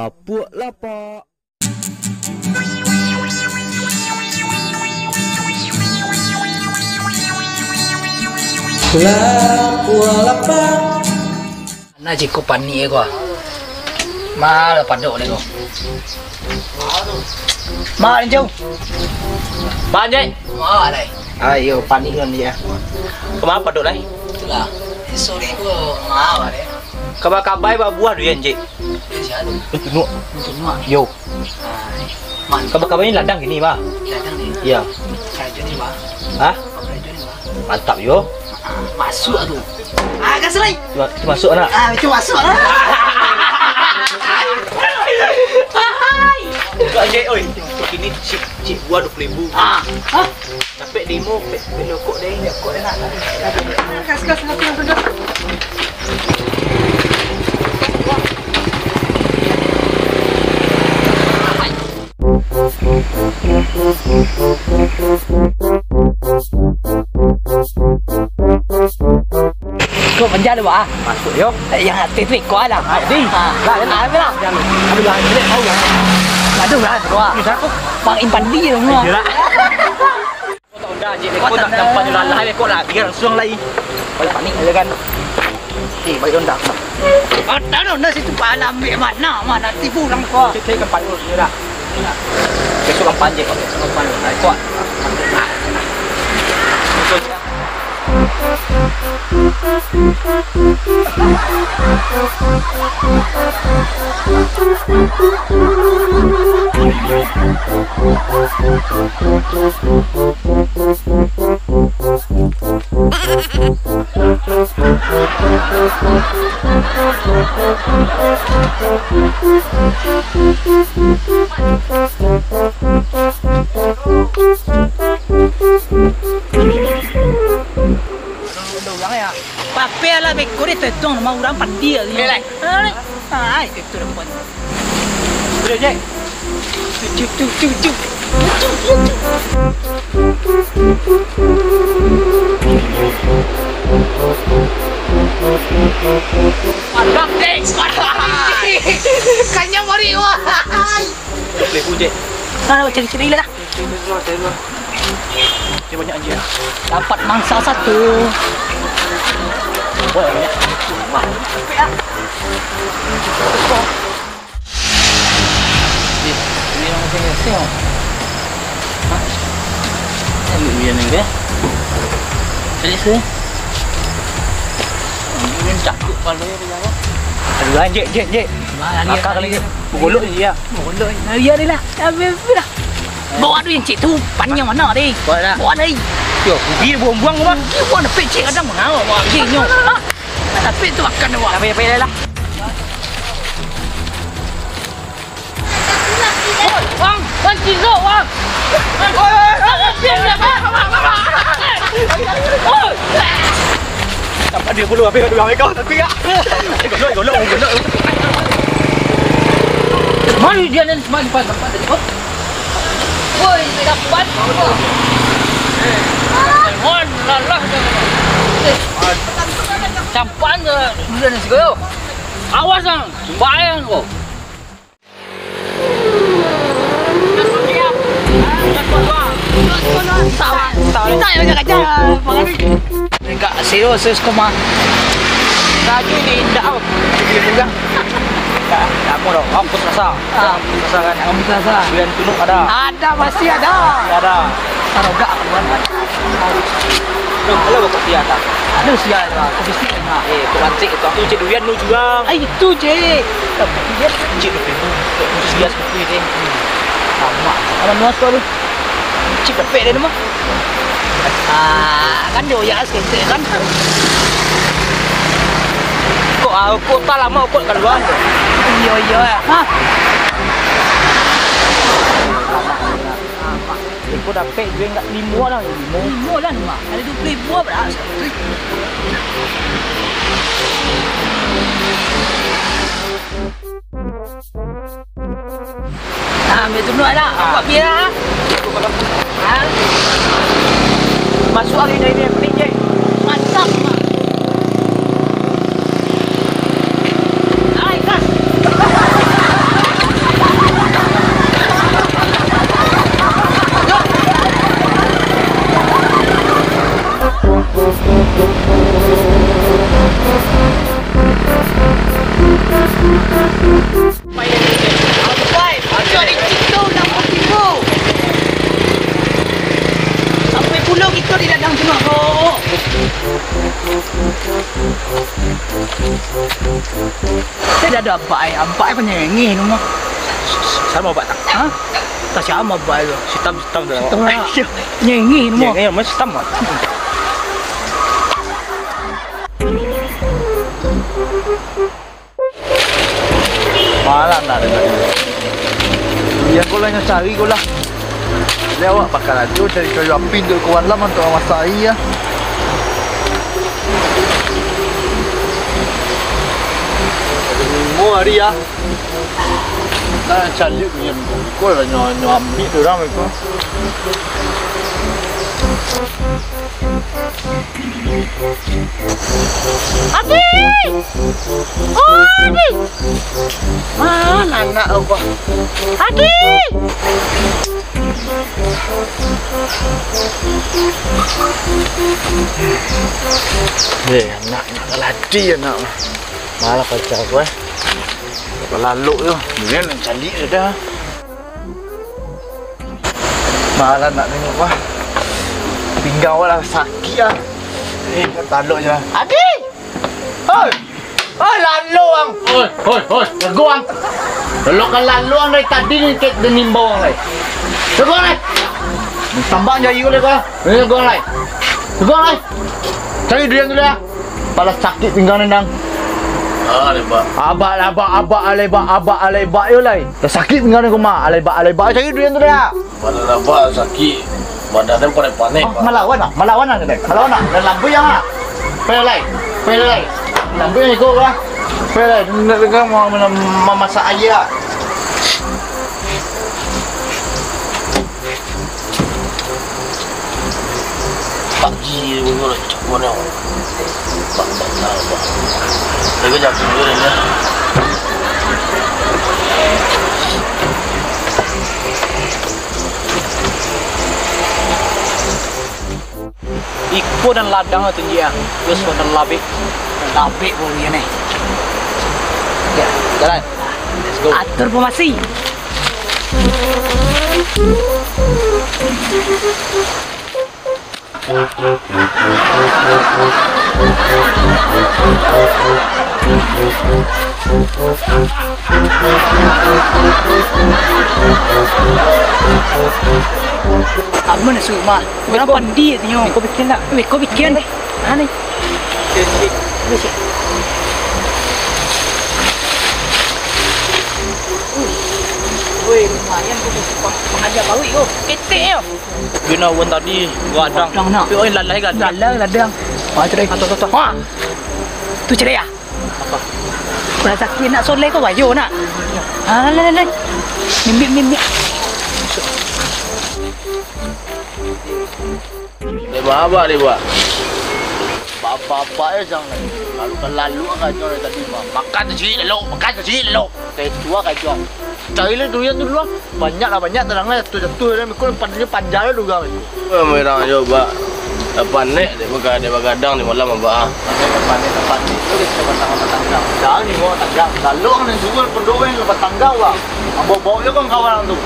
Lapuk lapak. Lapuk lapak. Nah jiko pani ko. Mal padok ni ko. Mal jauh. Banyak. Mal dai. Ayo pani kan dia. Kenapa padok lai? Itulah. Sorry ko mal dai. Kabar kabai ba buah dia je. Siapa? Untuk Mak. yo. Man Kabar kabai ni ladang gini ba? datang ni. Ya. Kerja ni ba. Hah? Kerja ni ba. Mantap yo. Masuk tu. Ah, gas lagi. Itu masuk nak. Ah, itu masuk lah. Enggak je oi. Untuk ini cik buah 20,000. Ah. Hah? Capek demo pelokok deh. Pelokok dah nak. Gas. Kau penjara ba? Masuk yo. Yang trik kau ada. Di. Lah, lah, lah. Jangan. Ambil lah ini tahu ya. Aduh, lah, dua. Ni siapa? Bang Impan dia semua. Jelah. Kau tak unda je. Kau nak nampak ni lalah kau lah. Biar langsung lagi. Balik panik aja kan. Balik unda. Ada dah situ pala ambil mana tipu orang kau. Cek kan panik ni dah. Besok kan panjang kau. Besok kan panik. Kuat. Papel lah beko dia tetong mau orang pandi ali. Belai. Ai, itu dah pun. Sudah je. Cuk. Padang dek. Kanya mari wah. Boleh ujek. Ah, cari lah. Dia banyak je. Dapat mangsa satu. Boleh banyak. Wah. Ini yang saya tengok. Ini ni ke? Jadi sih. Ini cakap kalau dia jaga. Aduh, je. Akak kali ni. Golok je ya. Golok. Ya ni lah. Habis dah. Bawa tu yang cik tu panjang mana deh? Bawa dah. Yo, dia buang-buang apa? Dia buat nak pecik kadang mana? Bawa ciknya. Tapi tu akan bawa. Apa lah. Bang cizo, bang. Apa dia bulu habis dia ambil kau tapi ya. Golok. Mana dia ni semua pas tadi. Woi, dapat. Mon, lalah. Campan dia ni segala. Awas ah, bayang kau. Kita yang kerja. Enggak serius koma. Kaju ni indah tau. Dia pegang. Tak mau dah. Kampus rasa. Rasa kan. Kamu rasa? Bulan tunuk ada. Ada, masih ada. Ada. Taroga kawan. Kalau kau kopi ada. Ada sia ada. Kopi sih ada. Tu mancik tu. Tu cik durian nu jual. Ai itu je. Dia Cik durian nu. Tu sias kopi ni. sama. Ada nuas tu. Cik dapat dia mah. Kan doya sekete kan. Kok tak lama kok keluar. Iya. Ha. Kau dapat duit enggak 5 lah. 5 lah mah. Ada 20 beras. Ambil tu nak dah. Buat biar. Masuk lagi dari dia pening je. Mantap. Ai, kas. Itu di ladang semua kok. Saya ada apa penyanyi rumah. Sama Pak tak? Hah? Tak sama apa itu. Sitam dah. Nyanyi rumah. Nyanyi mas sitam Pak. Malam nak ada. Yang kau lah cari kau lah. Lewat pakai radio cari kayu api untuk kawan lama untuk masak air ya. Mau hari ya. Dah cari punya kau lah nyo ambil tu ramai kau. Adi! Oh, Adi! Mana anak apa? Adi! Anak ladi anak. Malah pacar gue. Lalu tu, dia nak cari dah. Malah nak tengok apa? Pinggang lah sakit ah. Taluk je. Adi! Oi! Oi lalu ang. Hoi, teguang. Kalau kan lalu ang dari tadi ni kek denim bawang lai. Teguang lai. Tambah je you le kau. Teguang lai. Cari dia dulu ya. Pala sakit pinggang nendang. Abak aleba yo lai. Sakit pinggang ni koma. Aleba cari dia dulu ya. Pada apa sakit badan yang panik. Melawan nak kedai. Melawan nak. Dan lampu yang ah. Pelai. Lampu yang ikut lah. Pelai nak dengar mau memasak air. Pagi minggu nak cakap mana? Pak. Lagi jam 9 ni. Iko dan ladang tu dia. Terus dan labik boleh ni. Ya, jalan. Let's go. Atur formasi. Apa nak suruh mak? Kenapa dia tu? Kau bikin tak? Kau bikin. Mana? Cik. Woi, lumayan kau bisa pengajar baru itu. Ketek yo. Guna wan tadi gadang. Gadang nak. Oi lalai gadang. Ladang. Cerai. Tu. Ha. Tu cerai ah? Apa? Kau nak sakit nak soleh kau bayo nak. Lai. Mimik. Apa dia buat? Bapak ya jangan. Lalu agak jauh tadi mah. Makan tu sini. Kayak tua kayak jauh. Cari lah durian tu dulu. Banyak teranglah jatuh dia mikul panjang juga. Merang coba. Panik dia begadang di malam apa? Panik. Tu kita batang. Jangan ni mau tangga. Lalu kan juga penduduk yang lepas tangga lah. Bawa je kan kawan tu.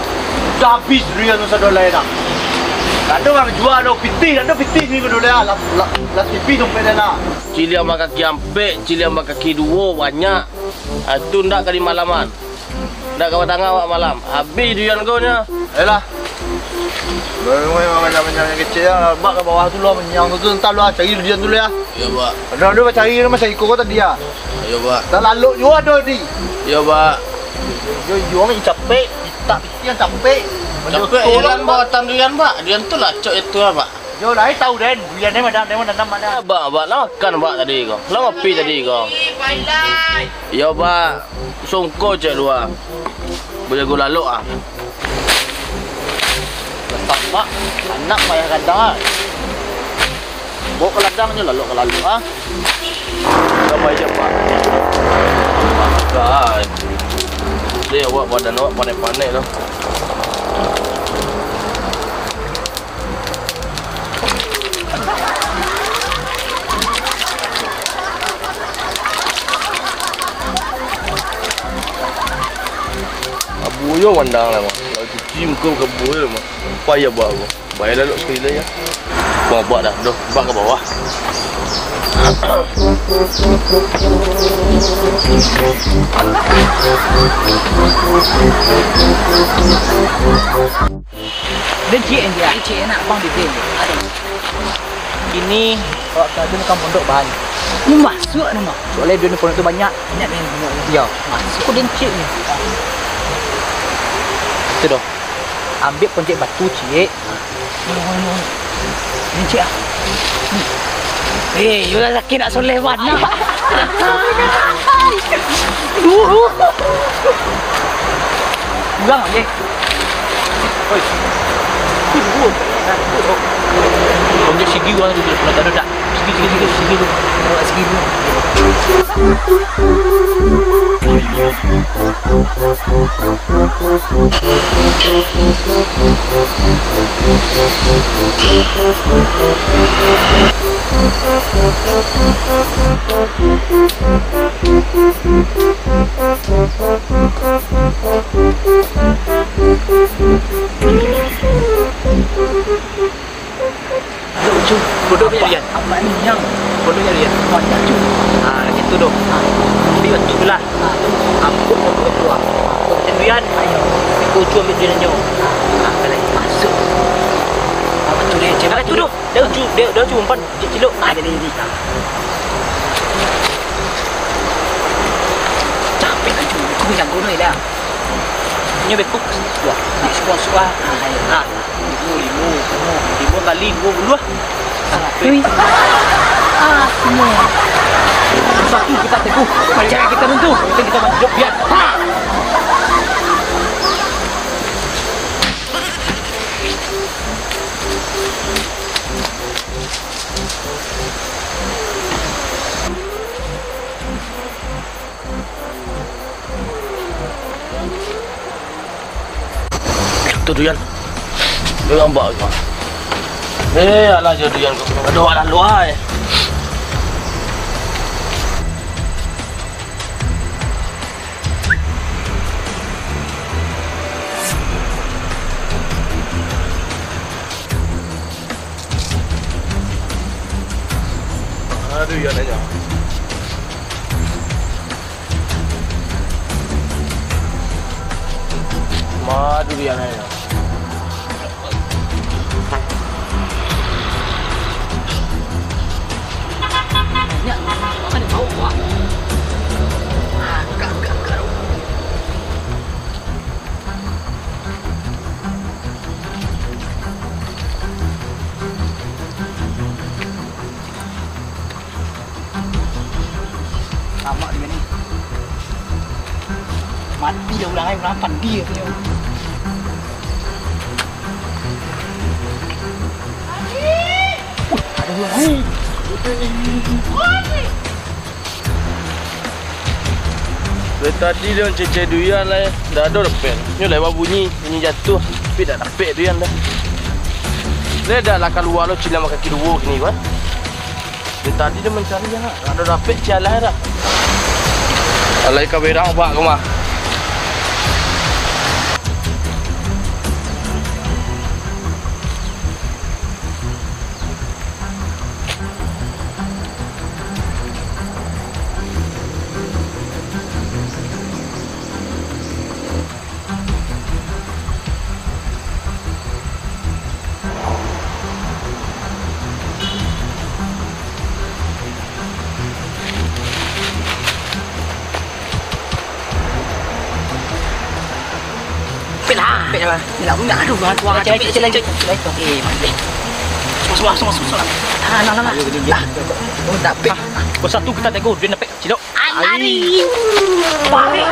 Dah habis durian tu satu lain dah. Ada orang jual ada piti ni dulu ya. Las pipi tu pedana. Cili sama kaki ampek, cili sama kaki dua banyak. Itu ndak kali malaman. Ndak kau tangga awak malam. Habis durian kau nya. Yalah. Memang banyak kecil ya. Bak ke bawah tu lah menyang tu entar lu cari durian dulu ya. Ya, Pak. Ada cari masa ikut kau tadi ya. Ya, Pak. Tak lalu juga ada di. Ya, Pak. Yo orang capek, tak yang capek. Capek jalan bawa durian, Pak. Durian tu lah cok itu lah, Pak. Yo lai tahu deh, durian ni mana mana. Abak lah makan, Pak tadi kau. Lah ngopi tadi kau. Ya, Pak. Songko cek luar. Boleh gua lalu ah. Letak pak. Anak payah kadang. Bawa ke ladang je lalu ah. Apa aja, Pak? Makan. Dia awak badan awak panik-panik tu. Abu yo mandang lah, kalau cuci muka ke abu yo, payah buat aku. Baik lalu sekali lagi ya. Buat dah. Dah, bak ke bawah. Dan cik nak bang di sini. Ini kalau tadi kan pondok bahan. Ni masuk ni mak. Soalnya dia ni pondok tu banyak. Banyak ni. Ya. Masuk kau dencik ni. Itu dah. Ambil poncet batu cik. Dencik ah. Eh, you lelaki nak soleh warna. Buang je. Oi. Poncet segi gua tu kalau tak ada. Segi tu. Bawa segi dulu. Pondoknya Rian. Apa ni yang? Pondoknya Rian. Banyak tu. Gitu doh. Ambil batu tu lah. Ampun batu keluar. Poncet Rian. Ayo. Kau cuba ambil dia nyo. Masuk. Apa tu dia? Cakap tu doh. Dia cuma umpan cilok. Jadi. Capek kan cuy. Aku jangan guna dah. Nya bekuk. Wah, Suka-suka. ah. Lima kali 20 lah. Ui. Semua. Satu kita teguh. Macam kita runtuh. Kita bantu biar. Tu Rian. Dia gambar kau. Alah je Rian kau. Ada orang luar. Aduh Rian aja. Madu Rian aja. Ada bau wah. Lama dia ni. Mati dah ulang ulang pandi dia. Ada ulang. Dari tadi dia cecek Rian lah. Dah ada dapat. Ni lewat bunyi jatuh. Tapi dah dapat Rian dah. Dia dah lah keluar lo cila makan kaki dua ni kan. Dari tadi dia mencari yang ada dapat cialah dah. Alai ka berang pak ke mah. Capek lah. Nak aduh tuang capek je lagi. Eh, mati. Semua. Nah. Oh, dapat. Kau satu kita tengok dia dapat cilok. Lari. Balik.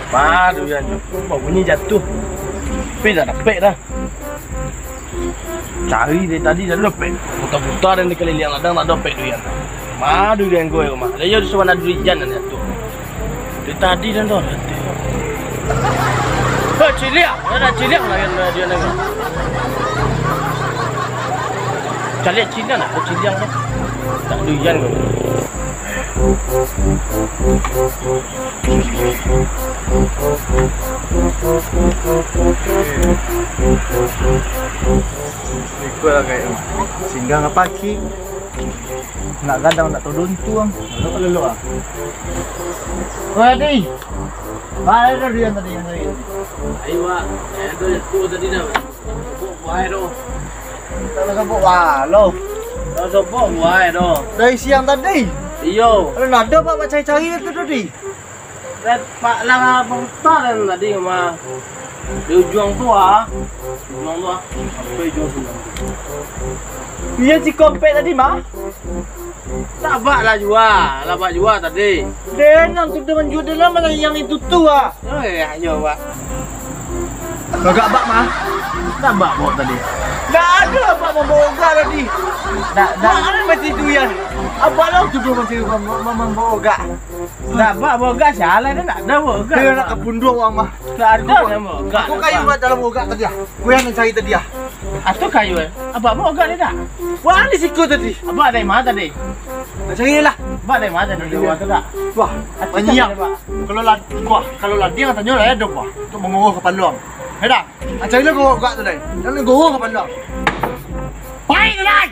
Madu Rian. Bau bunyi jatuh. Tapi dah dapat dah. Cari dari tadi dah dapat. Putar-putar dan dikeliling ladang tak dapat Rian. Madu Rian gue ke mah. Dia cuma ada Rian dan jatuh. Dari tadi dah dapat. Cilik. Ada cilik lagi dia ni. Cilik nak cilik dah. Tak Rian gue. Ikut lah kayak singgah nggak pagi. Nak gadang nak turun tuang. Lalu kalau ah. Wah di. Ada dia tadi yang tadi. Ayo pak, itu itu tadi dah. Buai tu. Kalau kamu wah lo. Dah sopo buai tu. Dari siang tadi. Iyo. Kalau nak ada pak cari-cari itu tadi. Dan pak lang bangsa dan tadi mah. Di ujung tu ah. Ujung tu ah. Sampai ujung tu. Dia si kompet tadi mah. Tak bak lah jual, lah bak jual tadi. Dia yang tu dengan jual dalam mana yang itu tu ah. Oh ya, ayo pak. Gak bak mah. Tak bak bawa tadi. Tak ada pak memboga tadi. Tak ada macam tu ya. Apa lah tu belum masih memboga. Tak bak boga salah dia tak ada boga. Dia nak ke pundung orang mah. Tak ada yang boga. Aku kayu kat dalam boga tadi ah. Aku yang cari tadi ah. Atau kayu eh? Abak boga dia tak? Wah ni siku tadi. Abak dari mana tadi? Nak cari lah. Abak dari mana tadi? Dia tu tak? Wah, banyak. Kalau dia yang tanya lah ada apa? Untuk menguruh ke paluang. Dah. Nak cari lah boga tu dah. Jangan guruh ke paluang. Baik tu dah.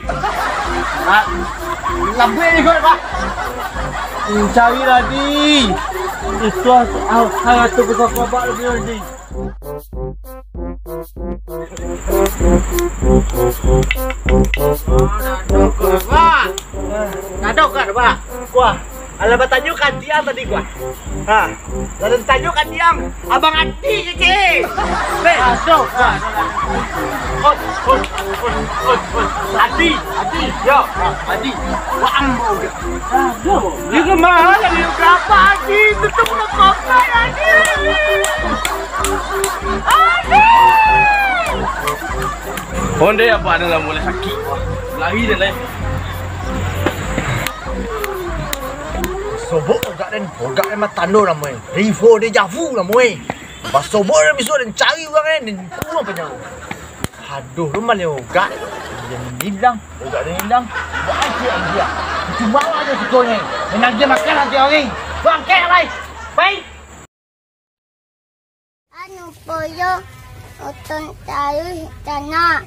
Nak lampu ni kau pak. Cari lagi. Itu harus tu besar babak lebih lagi. Nadok kan pak? Wah, alamat tanyakan diam tadi gua. Ha, lalu tanyakan diam. Abang Ati je. Nadok kan? Ati, yo, Ati. Wah, ambo. Nadok. Dia ke mana ni? Berapa Ati? Tutup nak kopai Ati. Ati. Honda apa ada lah boleh sakit. Lari dia lain. Sobok ogak memang tanduk lah moy. Rivo dia Javu lah moy. Bas sobok dia besok dan cari orang ni dan pulang penyang. Aduh, rumah dia ogak. Dia hilang, ogak dia hilang. Bahagia dia. Cuma aja sekolahnya. Menang dia makan nanti orang. Bangkit lai. Baik. Anu poyo, otong tayo tanah.